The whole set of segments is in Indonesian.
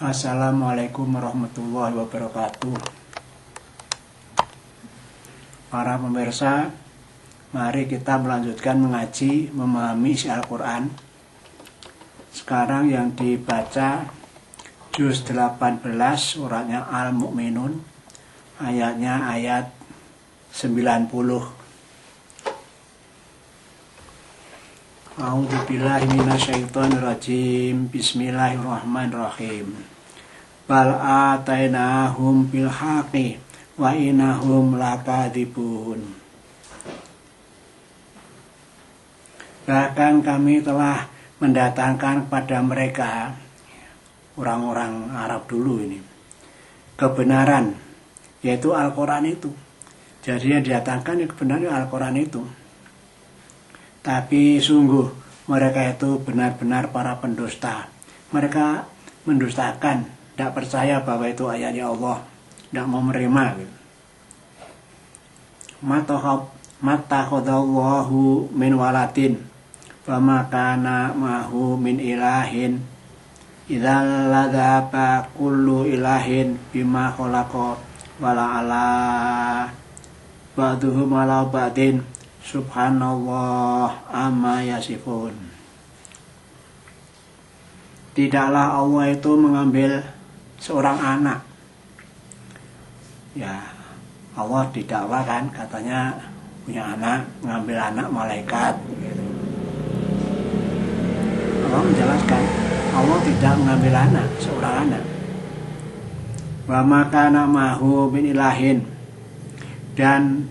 Assalamualaikum warahmatullahi wabarakatuh. Para pemirsa, mari kita melanjutkan mengaji, memahami isi Al-Quran. Sekarang yang dibaca juz 18 suratnya Al-Mu'minun, ayatnya ayat 90. A'udzubillahi minasyaitonirrajim. Bismillahirrahmanirrahim. Bal atainahum bil haqqi wa innahum lakadzibun. Bahkan kami telah mendatangkan kepada mereka, orang-orang Arab dulu ini, kebenaran, yaitu Al-Quran itu. Jadi yang didatangkan kebenaran Al-Quran itu. Tapi sungguh mereka itu benar-benar para pendusta. Mereka mendustakan, tidak percaya bahwa itu ayatnya Allah, tidak mau menerima. Mattakhadallahu min waladin wa ma kana ma'hu min ilahin idzal ladzaba kullu ilahin bima khalaqa wala ala ba'duhum ala ba'din subhanallah amma yasifun. Tidaklah Allah itu mengambil seorang anak. Ya, Allah didakwa kan, katanya punya anak, mengambil anak malaikat gitu. Allah menjelaskan, Allah tidak mengambil anak, seorang anak. Wa makana mahu min ilahin, dan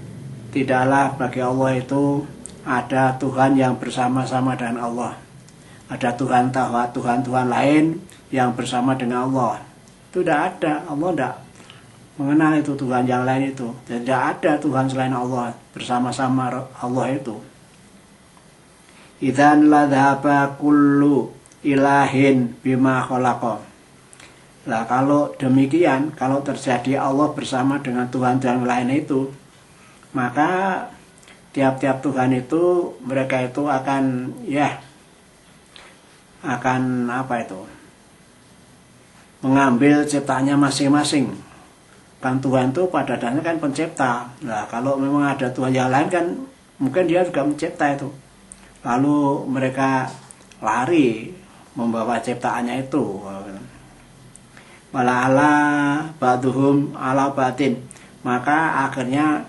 tidaklah bagi Allah itu ada Tuhan yang bersama-sama dengan Allah. Ada Tuhan lain yang bersama dengan Allah. Itu tidak ada. Allah tidak mengenal itu Tuhan yang lain itu. Tidak ada Tuhan selain Allah bersama-sama Allah itu. Idzan ladzaba kullu ilahin bima khalaqa. Lah kalau demikian, kalau terjadi Allah bersama dengan Tuhan lain itu, maka tiap-tiap Tuhan itu mereka itu akan mengambil ciptaannya masing-masing. Kan Tuhan itu pada dasarnya kan pencipta. Nah kalau memang ada Tuhan yang lain kan mungkin dia juga mencipta itu. Lalu mereka lari membawa ciptaannya itu. Wala ala ba'duhum ala batin. Maka akhirnya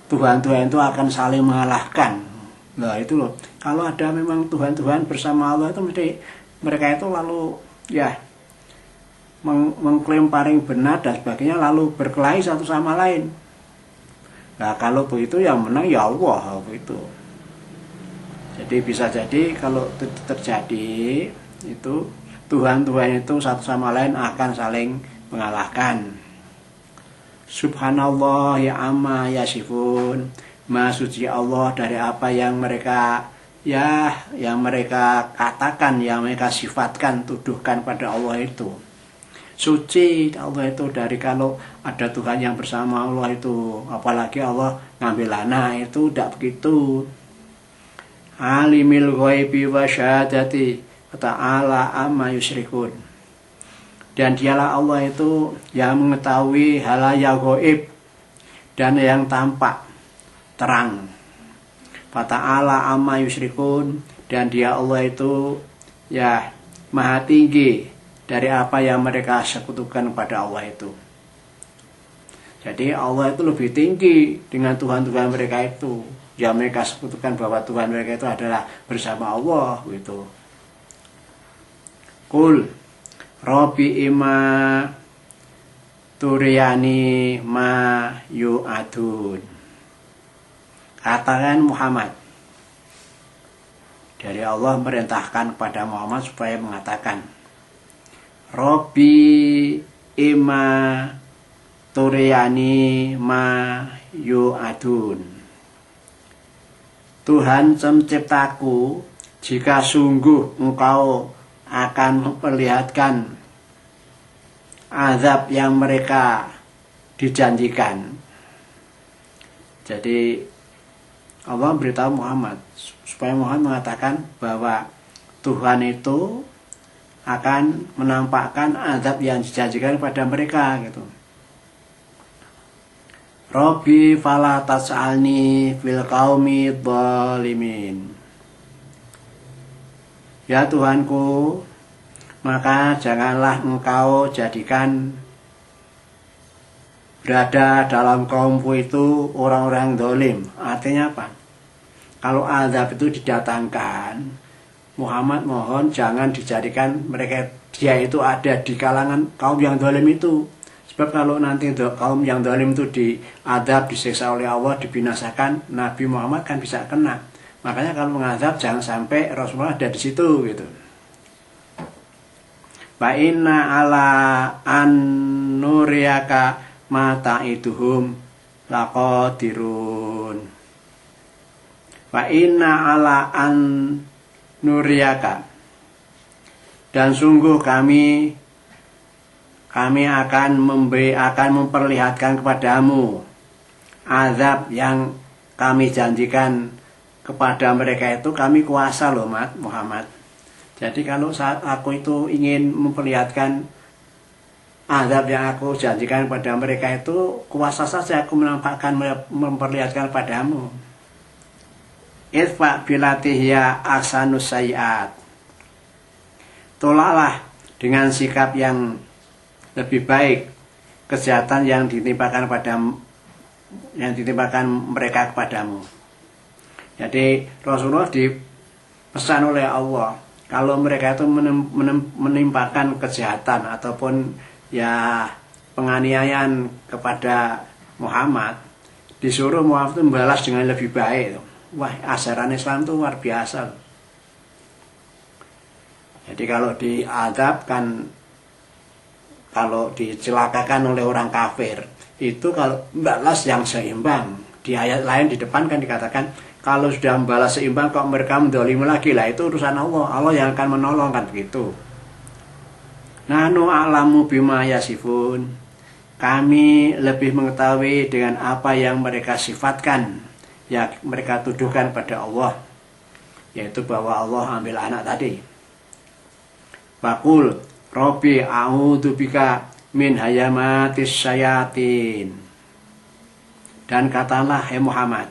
Tuhan-Tuhan itu akan saling mengalahkan. Nah itu loh. Kalau ada memang Tuhan-Tuhan bersama Allah itu mesti mereka itu lalu mengklaim paling benar dan sebagainya, lalu berkelahi satu sama lain. Nah kalau begitu yang menang ya Allah begitu. Jadi bisa jadi kalau terjadi itu Tuhan-Tuhan itu satu sama lain akan saling mengalahkan. Subhanallah ya amma yasifun. Maha suci Allah dari apa yang mereka katakan, yang mereka sifatkan, tuduhkan pada Allah itu. Suci Allah itu dari kalau ada Tuhan yang bersama Allah itu, apalagi Allah ngambil anak, itu tidak begitu. Alimil ghaibi wa syahadati ta'ala amma yusyrikun. Dan dialah Allah itu yang mengetahui hal yang gaib dan yang tampak terang. Fata'ala amma yusyrikun, dan dia Allah itu maha tinggi dari apa yang mereka sekutukan pada Allah itu. Jadi Allah itu lebih tinggi dengan Tuhan-Tuhan mereka itu. Yang mereka sekutukan bahwa Tuhan mereka itu adalah bersama Allah gitu. Qul Rabbi ima turiyani ma yu'adun. Katakan Muhammad, dari Allah merintahkan kepada Muhammad supaya mengatakan, Rabbi ima turiyani ma yu'adun. Tuhan penciptaku, jika sungguh engkau akan memperlihatkan azab yang mereka dijanjikan. Jadi Allah beritahu Muhammad supaya Muhammad mengatakan bahwa Tuhan itu akan menampakkan azab yang dijanjikan kepada mereka gitu. Rabbi fala tas'alni fil qaumi dhalimin. Ya Tuhanku, maka janganlah engkau jadikan berada dalam kaumku itu orang-orang zalim. Artinya apa? Kalau azab itu didatangkan, Muhammad mohon jangan dijadikan dia itu ada di kalangan kaum yang zalim itu. Sebab kalau nanti kaum yang zalim itu diadab, disiksa oleh Allah, dibinasakan, Nabi Muhammad kan bisa kena. Makanya kalau mengazab jangan sampai Rasulullah ada di situ gitu. Wa inna ala an nuriyaka mata iduhum laqadirun. Wa inna ala an nuriyaka, dan sungguh kami akan memperlihatkan kepadamu azab yang kami janjikan kepada mereka itu. Kami kuasa loh Muhammad. Jadi kalau saat aku itu ingin memperlihatkan azab yang aku janjikan kepada mereka itu, kuasa saja aku memperlihatkan padamu. Idfa bilatihya ahsanus sayiat. Tolaklah dengan sikap yang lebih baik kejahatan yang ditimpakan mereka kepadamu. Jadi Rasulullah dipesan oleh Allah, kalau mereka itu menimpakan kejahatan ataupun ya penganiayaan kepada Muhammad, disuruh Muhammad itu membalas dengan lebih baik. Wah, ajaran Islam itu luar biasa. Jadi kalau diadab kan, kalau dicelakakan oleh orang kafir, itu kalau balas yang seimbang. Di ayat lain di depan kan dikatakan, kalau sudah membalas seimbang kok mereka mendolimi lagi, lah itu urusan Allah. Allah yang akan menolong kan begitu. Nahnu a'lamu bima yasifun. Kami lebih mengetahui dengan apa yang mereka sifatkan, ya mereka tuduhkan pada Allah, yaitu bahwa Allah ambil anak tadi. Faqul Rabbi a'udzubika min hayamatis syayatin. Dan katalah hai Muhammad,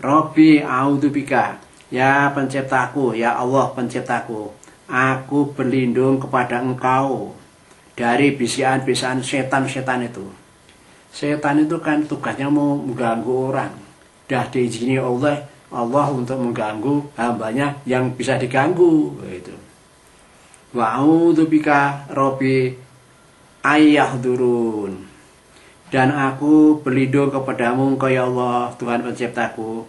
Rabbi a'udzubika, ya penciptaku, ya Allah penciptaku, aku berlindung kepada engkau dari bisikan-bisikan setan-setan itu. Setan itu kan tugasnya mau mengganggu orang. Dah diizini Allah untuk mengganggu hambanya yang bisa diganggu gitu. Wa a'udzubika Rabbi ayyahdurun. Dan aku berlindung kepadamu engkau ya Allah Tuhan penciptaku,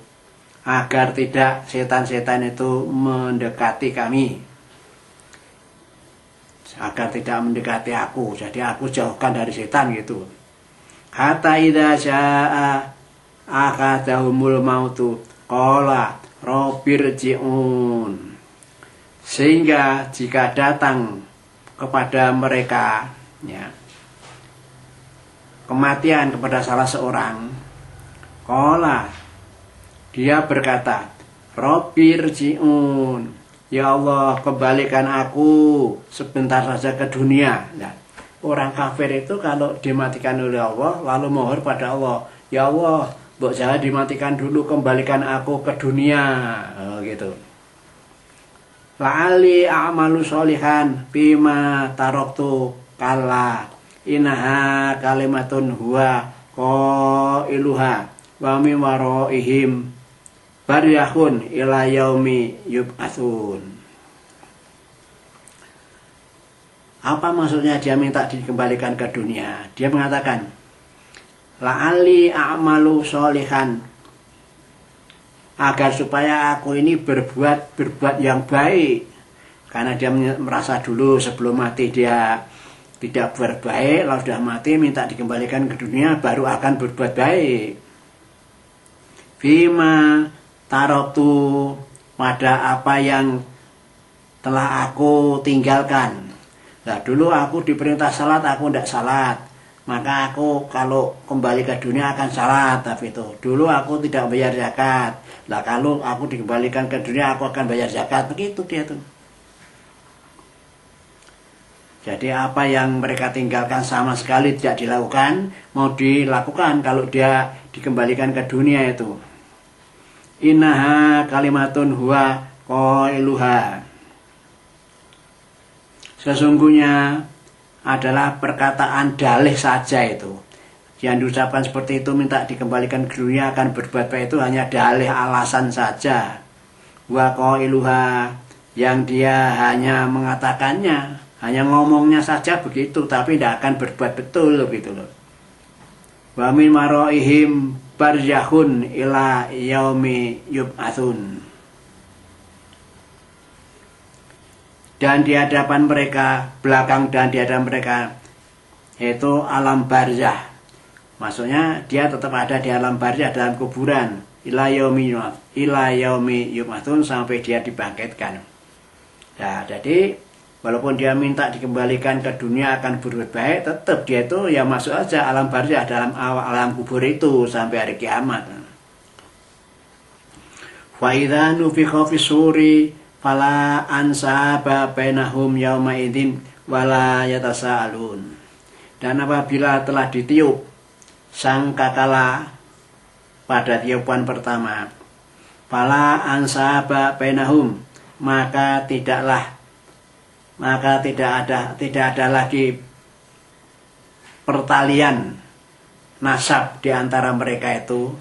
agar tidak setan-setan itu mendekati kami, agar tidak mendekati aku. Jadi aku jauhkan dari setan gitu. Hatta idza syaa akadahumul mautu qala rabbirji'un. Sehingga jika datang kepada mereka ya kematian kepada salah seorang, qala, dia berkata, rabbirji'un, ya Allah kembalikan aku sebentar saja ke dunia. Nah, orang kafir itu kalau dimatikan oleh Allah lalu mohon pada Allah, ya Allah mbok jangan dimatikan dulu, kembalikan aku ke dunia, gitu. La'ali a'malu sholihan bima taroktu kalla innaha kalimatun huwa qailuha wa min waraihim baryahun ila yaumi yub'atsun. Apa maksudnya dia minta dikembalikan ke dunia? Dia mengatakan, la'ali a'malu sholihan, agar supaya aku ini berbuat yang baik. Karena dia merasa dulu sebelum mati dia tidak berbaik, lalu sudah mati minta dikembalikan ke dunia baru akan berbuat baik. Bima taroktu, pada apa yang telah aku tinggalkan. Nah dulu aku diperintah salat, aku tidak salat, maka aku kalau kembali ke dunia akan salat. Tapi itu dulu aku tidak bayar zakat, nah kalau aku dikembalikan ke dunia aku akan bayar zakat. Begitu dia tuh. Jadi apa yang mereka tinggalkan sama sekali tidak dilakukan, mau dilakukan kalau dia dikembalikan ke dunia itu. Innaha kalimatun huwa qailuha. Sesungguhnya adalah perkataan dalih saja itu. Yang diucapkan seperti itu minta dikembalikan ke dunia akan berbuat baik itu hanya dalih alasan saja. Wa qailuha, yang dia hanya mengatakannya, hanya ngomongnya saja begitu, tapi tidak akan berbuat betul gitu loh. Wa min maraihim barzahun ila yaumi yub'atsun. Dan di hadapan mereka, belakang dan di hadapan mereka, yaitu alam barzah. Maksudnya dia tetap ada di alam barzah, dalam kuburan. Ila yaumi yub'atsun, sampai dia dibangkitkan. Nah, jadi walaupun dia minta dikembalikan ke dunia akan berbuat baik, tetap dia itu ya masuk aja alam barzah, dalam alam kubur itu sampai hari kiamat. Fa idza nufikha fis suri fala ansaba bainahum yauma idzin wala yatasaalun. Dan apabila telah ditiup sangkakala pada tiupan pertama, fala ansaba bainahum, maka tidak ada lagi pertalian nasab di antara mereka itu.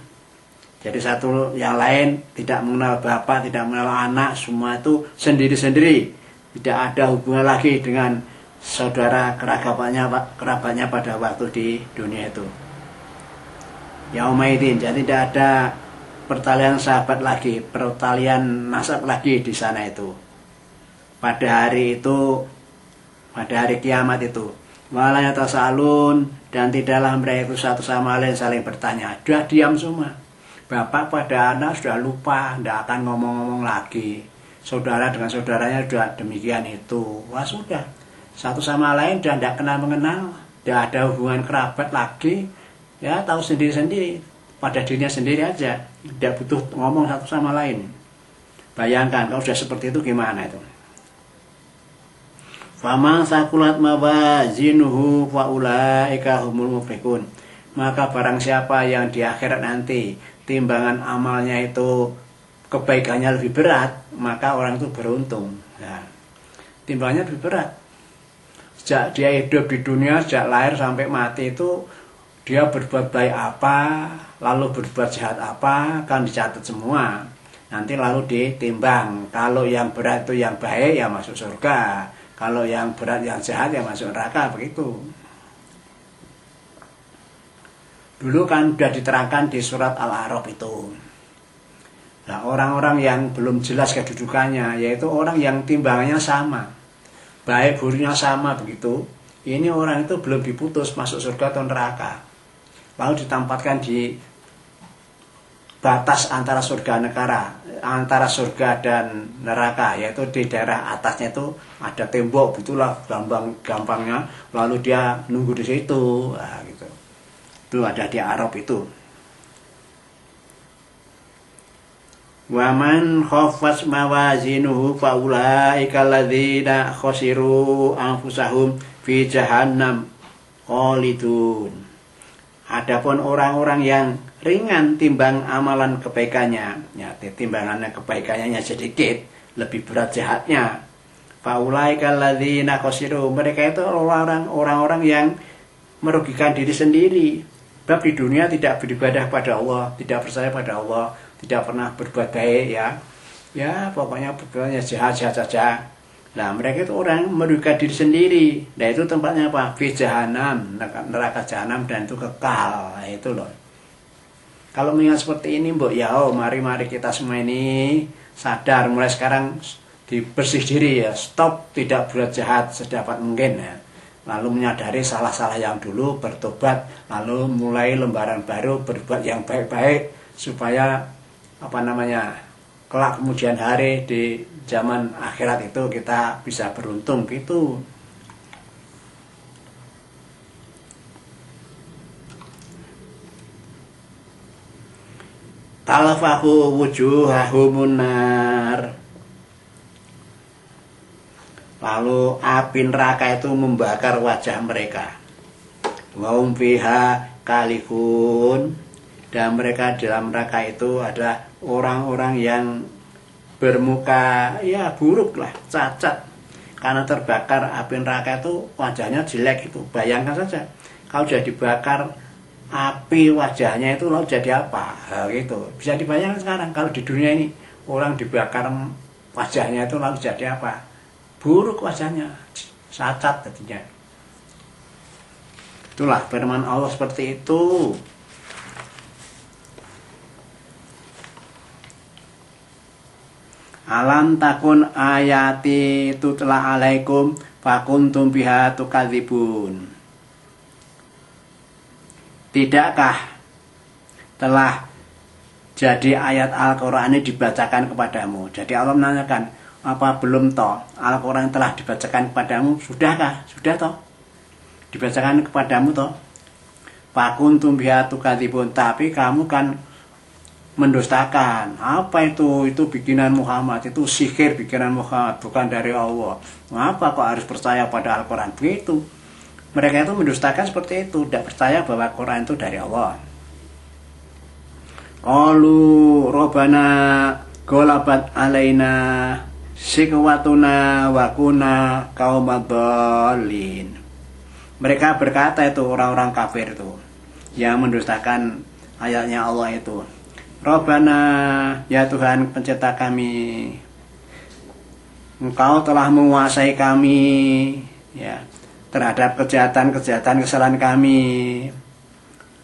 Jadi satu yang lain tidak mengenal bapak, tidak mengenal anak, semua itu sendiri-sendiri. Tidak ada hubungan lagi dengan saudara kerabatnya pada waktu di dunia itu. Yaumaidin, jadi tidak ada pertalian sahabat lagi, pertalian nasab lagi di sana itu. Pada hari itu, pada hari kiamat itu. Wala yatasalun, dan tidaklah mereka itu satu sama lain saling bertanya. Sudah diam semua. Bapak pada anak sudah lupa, tidak akan ngomong-ngomong lagi. Saudara dengan saudaranya sudah demikian itu. Wah sudah, satu sama lain sudah tidak kenal-mengenal, tidak ada hubungan kerabat lagi. Ya tahu sendiri-sendiri, pada dirinya sendiri aja, tidak butuh ngomong satu sama lain. Bayangkan kalau sudah seperti itu gimana itu. Faman sakulat mawazinuhu faulaika humul muflihun. Maka barang siapa yang di akhirat nanti timbangan amalnya itu kebaikannya lebih berat, maka orang itu beruntung. Nah, timbangannya lebih berat. Sejak dia hidup di dunia, sejak lahir sampai mati itu dia berbuat baik apa, lalu berbuat jahat apa, kan dicatat semua. Nanti lalu ditimbang. Kalau yang berat itu yang baik ya masuk surga. Kalau yang berat yang jahat ya masuk neraka, begitu. Dulu kan sudah diterangkan di surat Al-A'raf itu. Nah, orang-orang yang belum jelas kedudukannya, yaitu orang yang timbangannya sama, baik buruknya sama begitu. Ini orang itu belum diputus masuk surga atau neraka. Lalu ditempatkan di batas antara surga antara surga dan neraka, yaitu di daerah atasnya itu ada tembok, itulah gampangnya. Lalu dia nunggu di situ, nah, gitu. Itu ada di Arab itu. Waman khaffat mawazinuhu faulaika alladzina khasiru anfusahum fi jahannam khalidun. Adapun orang-orang yang ringan timbang amalan kebaikannya, ya timbangannya kebaikannya sedikit, lebih berat jahatnya. Faulaika alladzina khasiru, mereka itu orang-orang yang merugikan diri sendiri. Sebab di dunia tidak beribadah pada Allah, tidak percaya pada Allah, tidak pernah berbuat baik ya. Ya, pokoknya berbuatnya jahat-jahat saja. Nah, mereka itu orang merugikan diri sendiri. Nah, itu tempatnya apa? Fi jahanam, neraka jahanam, dan itu kekal. Nah, itu loh. Kalau mengingat seperti ini, Mbok, ya mari kita semua ini sadar mulai sekarang, dibersih diri ya, stop tidak berbuat jahat sedapat mungkin ya. Lalu menyadari salah-salah yang dulu, bertobat, lalu mulai lembaran baru berbuat yang baik-baik supaya kelak kemudian hari di zaman akhirat itu kita bisa beruntung gitu. Talfahu wujuhahumun nar. Lalu api neraka itu membakar wajah mereka. Wa hum fiha kalihun, dan mereka dalam neraka itu adalah orang-orang yang bermuka ya buruk lah, cacat, karena terbakar api neraka itu wajahnya jelek itu. Bayangkan saja kalau sudah dibakar api wajahnya itu lalu jadi apa, gitu. Bisa dibayangkan sekarang kalau di dunia ini orang dibakar wajahnya itu lalu jadi apa, buruk wajahnya, cacat jadinya. Itulah firman Allah seperti itu. Alam takun ayati tutla alaikum fakuntum biha tukadzibun. Tidakkah telah jadi ayat Al-Quran ini dibacakan kepadamu? Jadi Allah menanyakan, apa belum toh Al-Quran telah dibacakan kepadamu? Sudahkah? Sudah toh? Dibacakan kepadamu toh? Fakuntum biha tukadzibun. Tapi kamu kan mendustakan. Apa itu? Itu bikinan Muhammad, itu sihir bikinan Muhammad, bukan dari Allah. Mengapa kok harus percaya pada Al-Quran? Begitu. Mereka itu mendustakan seperti itu, tidak percaya bahwa Al-Quran itu dari Allah. Qalu Rabbana golabat alaina sikwatuna wa kunna qaumadhdallin. Mereka berkata itu, orang-orang kafir itu yang mendustakan ayatnya Allah itu, Rabbana, ya Tuhan pencipta kami, Engkau telah menguasai kami ya terhadap kejahatan-kejahatan kesalahan kami.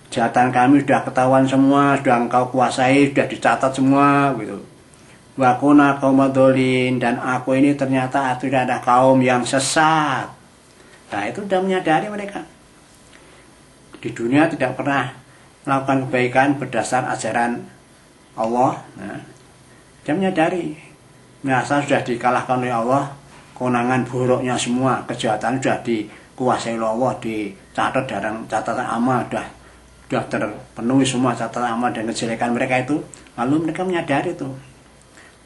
Kejahatan kami sudah ketahuan semua, sudah Engkau kuasai, sudah dicatat semua gitu. Wa kunna qaumadhdallin, dan aku ini ternyata tidak ada kaum yang sesat. Nah, itu sudah menyadari mereka. Di dunia tidak pernah melakukan kebaikan berdasar ajaran Allah. Nah, dia menyadari merasa sudah dikalahkan oleh Allah, kewenangan buruknya semua, kejahatan sudah dikuasai oleh Allah, dicatat dalam catatan amal, sudah terpenuhi semua catatan amal dan kejelekan mereka itu. Lalu mereka menyadari itu,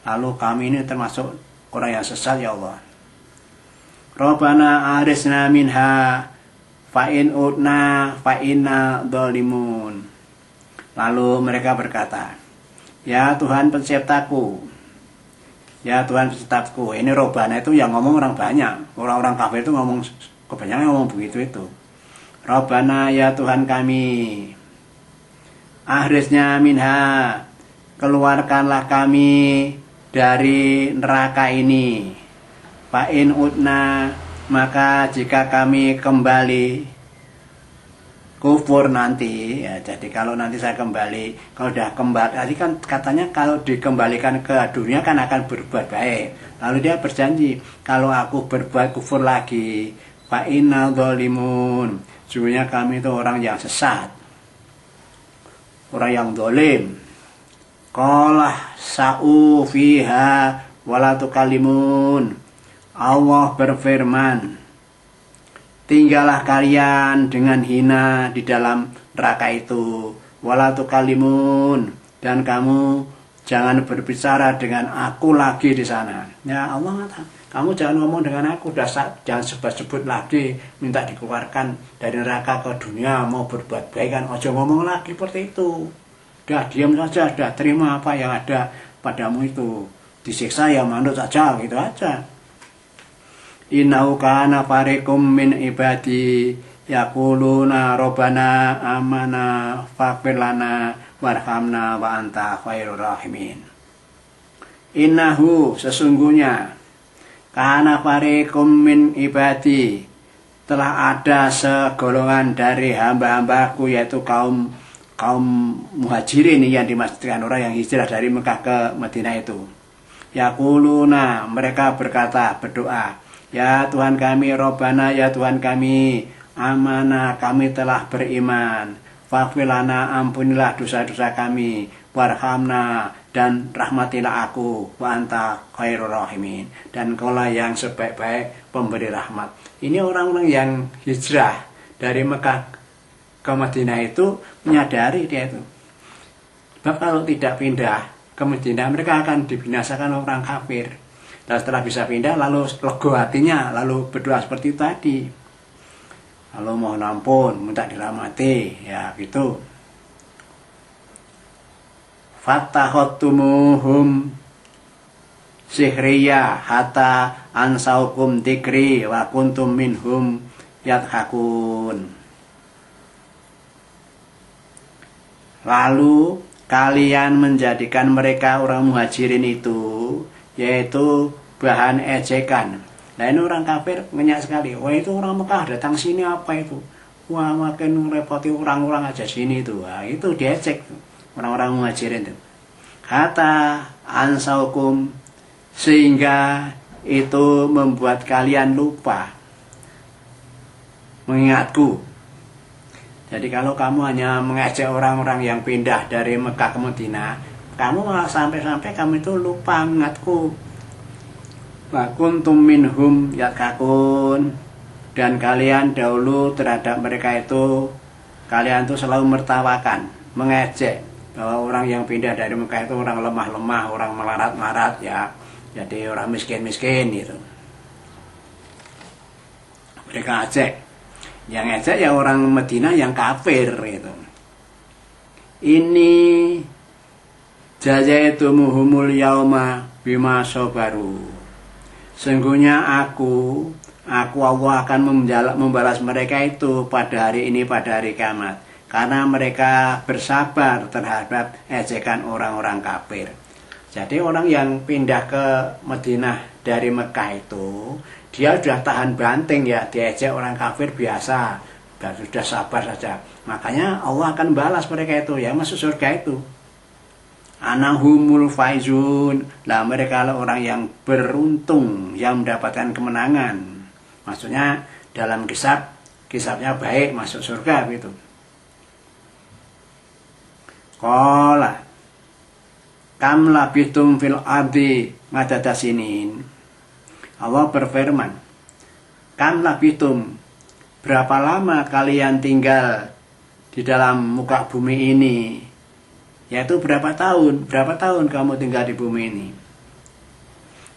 lalu kami ini termasuk orang yang sesat ya Allah. Rabbana arisna minha fa in utna fa inna dzalimun. Lalu mereka berkata, ya Tuhan penciptaku, ya Tuhan penciptaku. Ini Robbana itu yang ngomong orang banyak. Orang-orang kafir itu ngomong, kebanyakan ngomong begitu itu. Robbana, ya Tuhan kami, akhirnya minha, keluarkanlah kami dari neraka ini. Fa'in utna, maka jika kami kembali kufur nanti ya, jadi kalau nanti saya kembali, kalau sudah kembali, tadi kan katanya kalau dikembalikan ke dunia kan akan berbuat baik. Lalu dia berjanji, kalau aku berbuat kufur lagi, fa inna dzalimun, sesungguhnya kami itu orang yang sesat, orang yang zalim. Qala sa'u fiha wala tukalimun. Allah berfirman, tinggallah kalian dengan hina di dalam neraka itu, wala tukalimun, dan kamu jangan berbicara dengan aku lagi di sana. Ya Allah mengatakan, kamu jangan ngomong dengan aku, jangan sebut-sebut lagi minta dikeluarkan dari neraka ke dunia, mau berbuat baik kan, ojo ngomong lagi seperti itu. Sudah diam saja, sudah terima apa yang ada padamu itu, disiksa ya manut saja, gitu aja. Innahu kana fariqum min ibadi yaquluna rabbana amana faghfir lana warhamna wa anta khairur rahimin. Innahu, sesungguhnya, kana fariqum min ibadi, telah ada segolongan dari hamba-hambaku, yaitu kaum muhajirin yang dimaksudkan orang yang hijrah dari Mekah ke Madinah itu. Yaquluna, mereka berkata, berdoa, ya Tuhan kami, Robbana, ya Tuhan kami, amana, kami telah beriman, faghfir lana, ampunilah dosa-dosa kami, warhamna, dan rahmatilah aku, wa anta khairur rahimin, dan kaulah yang sebaik-baik pemberi rahmat. Ini orang-orang yang hijrah dari Mekah ke Madinah itu menyadari dia itu, sebab kalau tidak pindah ke Madinah mereka akan dibinasakan orang kafir. Dan setelah bisa pindah lalu lega hatinya, lalu berdoa seperti itu tadi. Lalu mohon ampun, minta dirahmati, ya gitu. Fattakhotumuhum sihriya hatta ansaukum tikri wa kuntum minhum yadhakun. Lalu kalian menjadikan mereka orang muhajirin itu yaitu bahan ejekan. Nah ini orang kafir ngenyak sekali. Wah itu orang Mekah datang sini apa itu? Wah makin repoti orang-orang aja sini itu. Wah itu diejek orang-orang muhajirin itu. Kata ansaukum sehingga itu membuat kalian lupa mengingatku. Jadi kalau kamu hanya mengejek orang-orang yang pindah dari Mekah ke Madinah, kamu malah sampai-sampai kamu itu lupa mengingatku. Wa kuntum minhum yakakun, dan kalian dahulu terhadap mereka itu kalian itu selalu mertawakan, mengejek bahwa orang yang pindah dari Mekah itu orang lemah-lemah, orang melarat-melarat ya, jadi orang miskin-miskin gitu. Mereka ejek, yang ejek ya orang Madinah yang kafir gitu. Ini jazaitumuhumul yauma bima sabaru. Sungguhnya aku Allah akan membalas mereka itu pada hari ini, pada hari kiamat. Karena mereka bersabar terhadap ejekan orang-orang kafir. Jadi orang yang pindah ke Madinah dari Mekah itu, dia sudah tahan banting ya, diejek orang kafir biasa. Dan sudah sabar saja. Makanya Allah akan balas mereka itu, ya masuk surga itu. Anahumul faizun, lah mereka lah orang yang beruntung, yang mendapatkan kemenangan. Maksudnya dalam kisahnya baik, masuk surga gitu. Qala kam labitum fil ardi madada sinin. Allah berfirman, kam labitum, berapa lama kalian tinggal di dalam muka bumi ini? Yaitu berapa tahun kamu tinggal di bumi ini?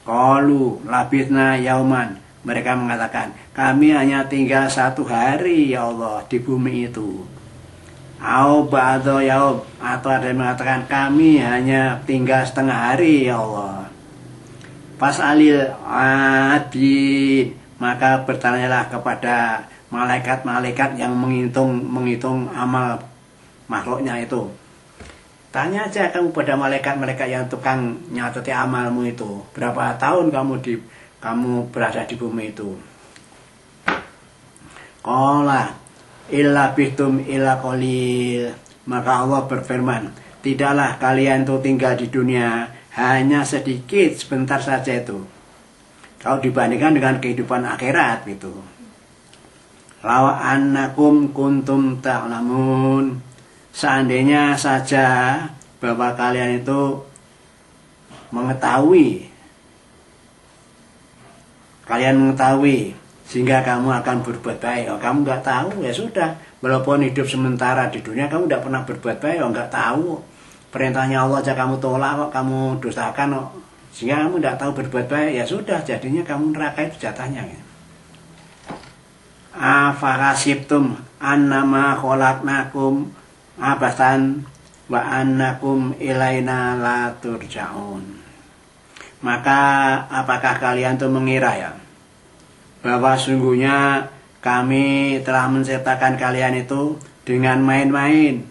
Qalu labithna yauman, mereka mengatakan kami hanya tinggal 1 hari ya Allah di bumi itu. Au ba'da yaum, atau ada yang mengatakan kami hanya tinggal setengah hari ya Allah. Pas alil adin, maka bertanyalah kepada malaikat-malaikat yang menghitung amal makhluknya itu. Tanya aja kamu pada malaikat-malaikat yang tukang nyatati amalmu itu, berapa tahun kamu berada di bumi itu? Qala illa bihtum illa qalil, maka Allah berfirman, tidaklah kalian tuh tinggal di dunia hanya sedikit, sebentar saja itu. Kalau dibandingkan dengan kehidupan akhirat gitu. Law annakum kuntum ta'lamun, seandainya saja bahwa kalian itu mengetahui, sehingga kamu akan berbuat baik. Oh, kamu nggak tahu ya sudah, walaupun hidup sementara di dunia kamu tidak pernah berbuat baik, oh nggak tahu perintahnya Allah aja kamu tolak, kok kamu dustakan, kok sehingga kamu tidak tahu berbuat baik, ya sudah jadinya kamu neraka itu jatahnya. Afahasibtum annama khalaqnakum abasan wa annakum ilaina la turja'un. Maka apakah kalian tuh mengira ya bahwa sungguhnya kami telah menciptakan kalian itu dengan main-main.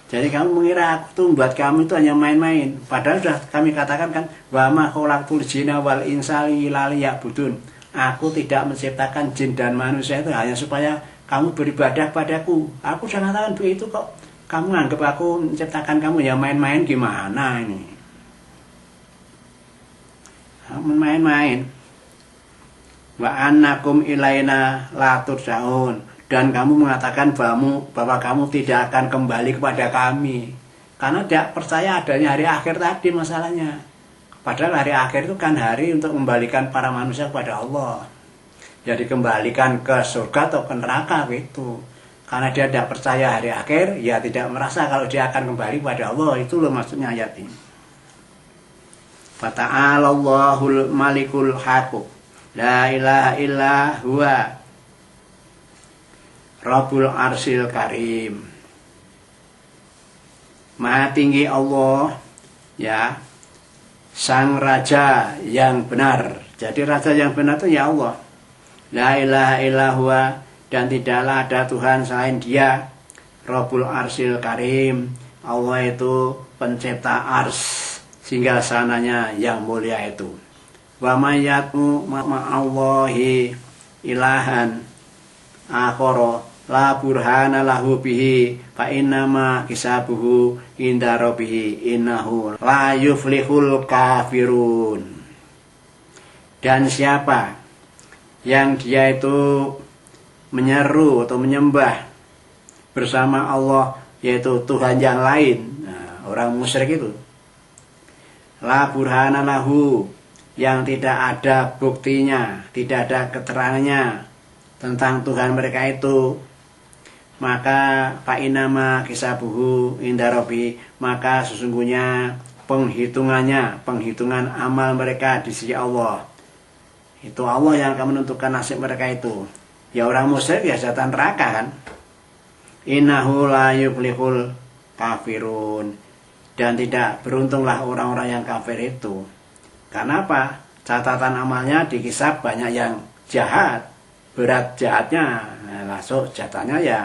Jadi kamu mengira aku tuh buat kamu itu hanya main-main. Padahal sudah kami katakan kan, wa ma khalaqtul jinna wal insa illa liya'budun. Aku tidak menciptakan jin dan manusia itu hanya supaya kamu beribadah padaku. Aku sudah katakan begitu kok. Kamu anggap aku menciptakan kamu ya main-main, gimana ini? Main-main. Wa annakum ilaina la turja'un, dan kamu mengatakan bahwa kamu tidak akan kembali kepada kami karena tidak percaya adanya hari akhir tadi masalahnya. Padahal hari akhir itu kan hari untuk membalikan para manusia kepada Allah. Jadi kembalikan ke surga atau ke neraka gitu. Karena dia tidak percaya hari akhir, ya tidak merasa kalau dia akan kembali kepada Allah. Itu loh maksudnya ayat ini. Fata'alallahul malikul haqq. La ilaha illa huwa Rabbul arsil karim. Maha tinggi Allah, ya, sang raja yang benar. Jadi raja yang benar itu ya Allah. La ilaha illa huwa, dan tidaklah ada Tuhan selain Dia. Rabbul arsil karim, Allah itu pencipta ars, singgasananya yang mulia itu. Wa mayyatu ma'allahi ilahan akhara la burhana lahu bihi fa innama hisabuhu inda rabbih innahu la yuflihul kafirun. Dan siapa yang dia itu menyeru atau menyembah bersama Allah, yaitu Tuhan yang lain, nah, orang musyrik itu, la burhana lahu, yang tidak ada buktinya, tidak ada keterangannya tentang Tuhan mereka itu, maka fa'inama kisabuhu inda rabbi, maka sesungguhnya penghitungan amal mereka di sisi Allah, itu Allah yang akan menentukan nasib mereka itu. Ya orang musyrik ya setan neraka kan. Innahu la yuflihul kafirun, dan tidak beruntunglah orang-orang yang kafir itu. Karena apa? Catatan amalnya dikisap banyak yang jahat, berat jahatnya, nah, langsung jatahnya ya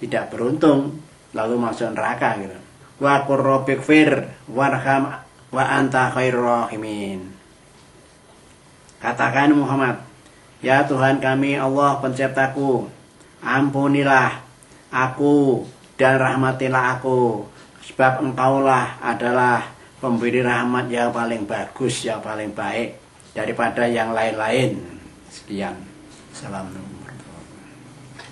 tidak beruntung, lalu masuk neraka gitu. Wa qur rabbighfir warham wa anta khairur rahimin. Katakan Muhammad, ya Tuhan kami Allah penciptaku, ampunilah aku dan rahmatilah aku, sebab engkaulah adalah pemberi rahmat yang paling bagus, yang paling baik daripada yang lain-lain. Sekian. Assalamualaikum.